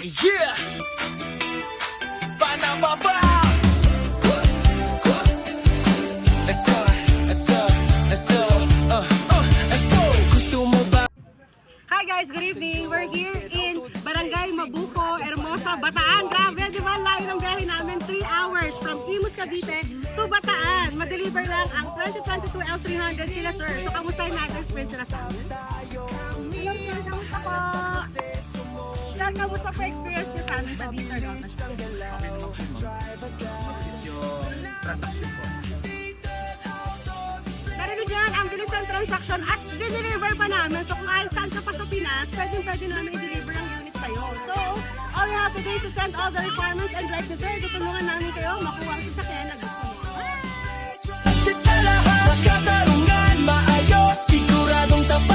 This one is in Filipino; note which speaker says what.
Speaker 1: Yeah! Panababa! Let's go, let's go, let's go, let's go! Gusto mo ba?
Speaker 2: Hi guys, good evening. We're here in Barangay Mabuco, Hermosa, Bataan. Grabe, di ba? Layo ng biyahe namin, 3 hours from Imus, Cavite to Bataan. Ma-deliver lang ang 2022 L300 kila sir. So, kamustahin natin experience nila sa amin? Hello sir, kamusta po? Sir, kamusta po experience nyo sa amin sa dealer natin?
Speaker 3: Okay naman po, ma'am. Mabilis yung transaction po.
Speaker 2: Narinig yan, ang bilis ng transaction at dineliver pa namin. So kung kahit saan ka pa sa Pinas, pwede namin i-deliver ang unit sa'yo. So, all you have to do is to send all the requirements and like to sir, tutulungan namin kayo makuha ang sasakyan na gusto mo.
Speaker 1: Sa lahat, katarungan, maayos, siguradong tapat.